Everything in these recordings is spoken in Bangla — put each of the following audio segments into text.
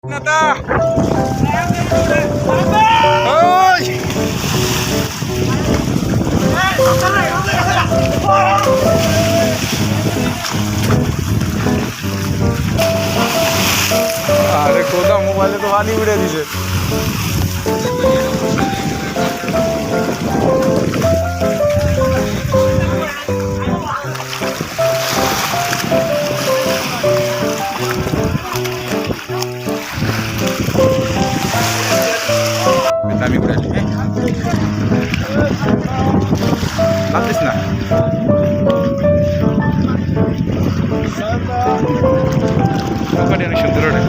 Nata! Oi! अरे खोदा मोबाइल तो पानी उड़े दीजिए Kami berani habis nah bukan yang sunder deh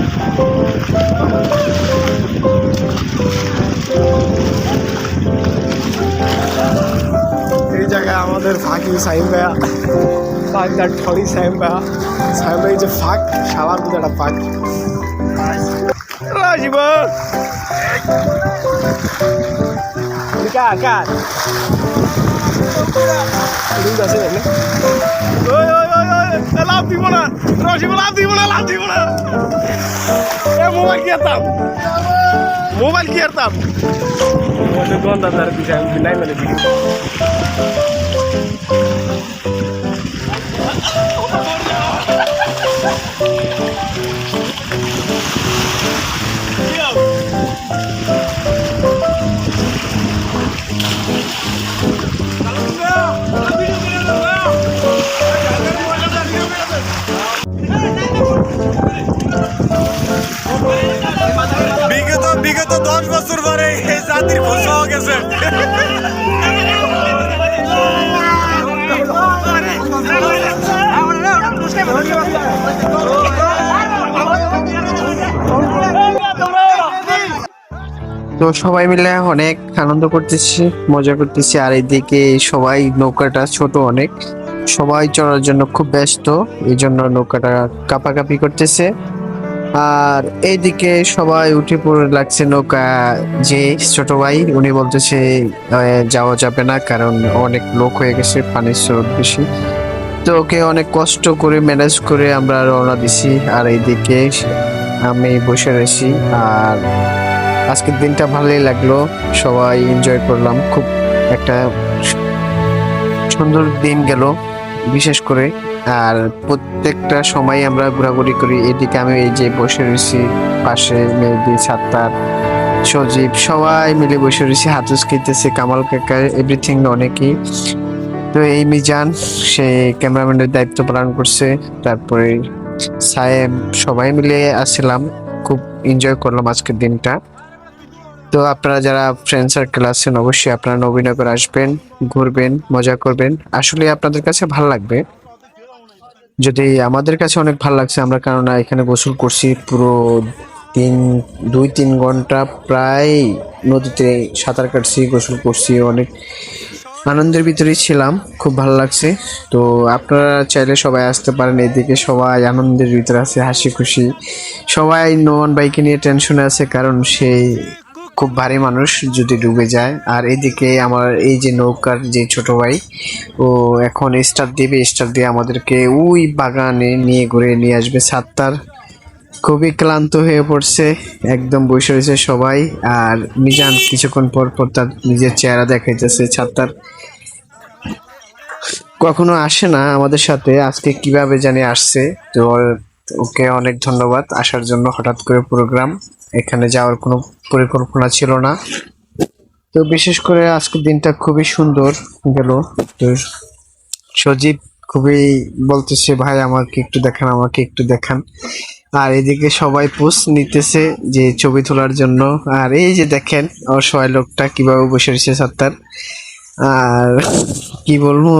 এই জায়গায় আমাদের ফাঁকি সাইম ভাইয়া ফাঁক দার ঠরি সাইম ভাই যে ফাঁক সাবার দুটো একটা ফাঁক রাজীব কার কার আছে ওই ওই ওই ওই লাভ দিব না রাজীব লাভ দিব না এ মোবাইল কি আরতাম ওদের দোকানদার পিছনে নাই মানে দিকে বিগত 10 বছর পরে এই জাতির খোঁজ পাওয়া গেছে তো সবাই মিলে অনেক আনন্দ করতেছি, মজা করতেছি। আর এইদিকে সবাই নৌকাটা ছোট অনেক, সবাই চড়ার জন্য খুব ব্যস্ত, এই জন্য নৌকাটা কাঁপাকাঁপি করতেছে। আর এইদিকে সবাই উঠে পড়ে লাগছে নৌকা। যে ছোট ভাই উনি বলতেছে যাওয়া যাবে না, কারণ অনেক লোক হয়ে গেছে, পানির স্রোত বেশি। তো ওকে অনেক কষ্ট করে ম্যানেজ করে আমরা রওনা দিছি। আর এইদিকে আমি বসে রয়েছি। আর আজকের দিনটা ভালোই লাগলো, সবাই এনজয় করলাম, খুব একটা সুন্দর দিন গেল বিশেষ করে। আর প্রত্যেকটা সময় আমরা ঘোরাঘুরি করি। এদিকে আমি এই যে বসে রয়েছি, পাশে মেহেদি, সাত্তার, সজীব সবাই মিলে বসে রয়েছি, হাতুস খেতেছে, কামাল কাকা, এভরিথিং অনেকেই। তো এই মিজান সে ক্যামেরাম্যানের দায়িত্ব পালন করছে, তারপরে সায়েম, সবাই মিলে আসছিলাম, খুব এনজয় করলাম আজকের দিনটা। তো আপনারা যারা ফ্রেন্ড সার্কেল আছেন অবশ্যই আপনারা নবীনগর আসবেন, ঘুরবেন, মজা করবেন, আসলে আপনাদের কাছে ভালো লাগবে। যদি আমাদের কাছে অনেক ভালো লাগছে, আমরা কারণ এখানে গোসল করছি পুরো 2-3 ঘন্টা প্রায় নদীতে সাঁতার কাটছি, গোসল করছি, অনেক আনন্দের ভিতরেই ছিলাম, খুব ভালো লাগছে। তো আপনারা চাইলে সবাই আসতে পারেন, এদিকে সবাই আনন্দের ভিতরে আছে, হাসি খুশি। সবাই নোমান বাইকে নিয়ে টেনশনে আছে, কারণ সে খুব ভারী মানুষ, যদি ডুবে যায়। আর এদিকে আমার এই যে নৌকার যে ছোট ভাই, ও এখন স্টার্ট দিয়ে আমাদেরকে ওই বাগানে নিয়ে ঘুরে নিয়ে আসবে। সাত্তার খুবই ক্লান্ত হয়ে পড়ছে, একদম বসে রয়েছে সবাই। আর মিজান কিছুক্ষণ পর পর তার নিজের চেহারা দেখাইতেছে। সাত্তার কখনো আসে না আমাদের সাথে, আজকে কিভাবে জানি আসছে। তো ওকে অনেক ধন্যবাদ আসার জন্য। হঠাৎ করে প্রোগ্রাম, এখানে যাওয়ার কোনো পরিকল্পনা ছিল না। তো বিশেষ করে আজকের দিনটা খুবই সুন্দর গেল। তো সজীব খুবই বলতেছে, ভাই আমাকে একটু দেখান। আর এদিকে সবাই পোস্ট নিতেছে যে ছবি তোলার জন্য। আর এই যে দেখেন অসহায় লোকটা কিভাবে বসে রয়েছে সাত্তার। আর কি বলবো,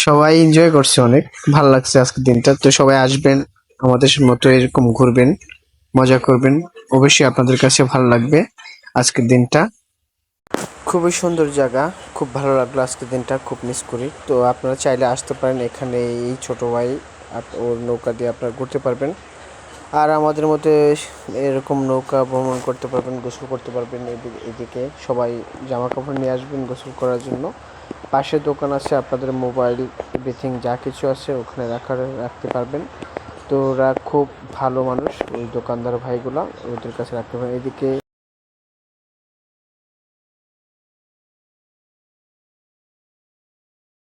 সবাই এনজয় করছে, অনেক ভালো লাগছে আজকের দিনটা। তো সবাই আসবেন, আমাদের মতো এরকম ঘুরবেন, মজা করবেন, অবশ্যই আপনাদের কাছে ভালো লাগবে আজকের দিনটা। খুবই সুন্দর জায়গা, খুব ভালো লাগলো আজকের দিনটা, খুব মিস করি। তো আপনারা চাইলে আসতে পারেন এখানে, এই ছোট ভাই ওর নৌকা দিয়ে আপনারা ঘুরতে পারবেন। আর আমাদের মধ্যে এরকম নৌকা ভ্রমণ করতে পারবেন, গোসল করতে পারবেন। এদিকে সবাই জামা কাপড় নিয়ে আসবেন গোসল করার জন্য। পাশে দোকান আছে, আপনাদের মোবাইল এভরিথিং যা কিছু আছে ওখানে রাখতে পারবেন। তো ওরা খুব ভালো মানুষ, ওই দোকানদার ভাইগুলা, ওদের কাছে রাখতে পারেন। এদিকে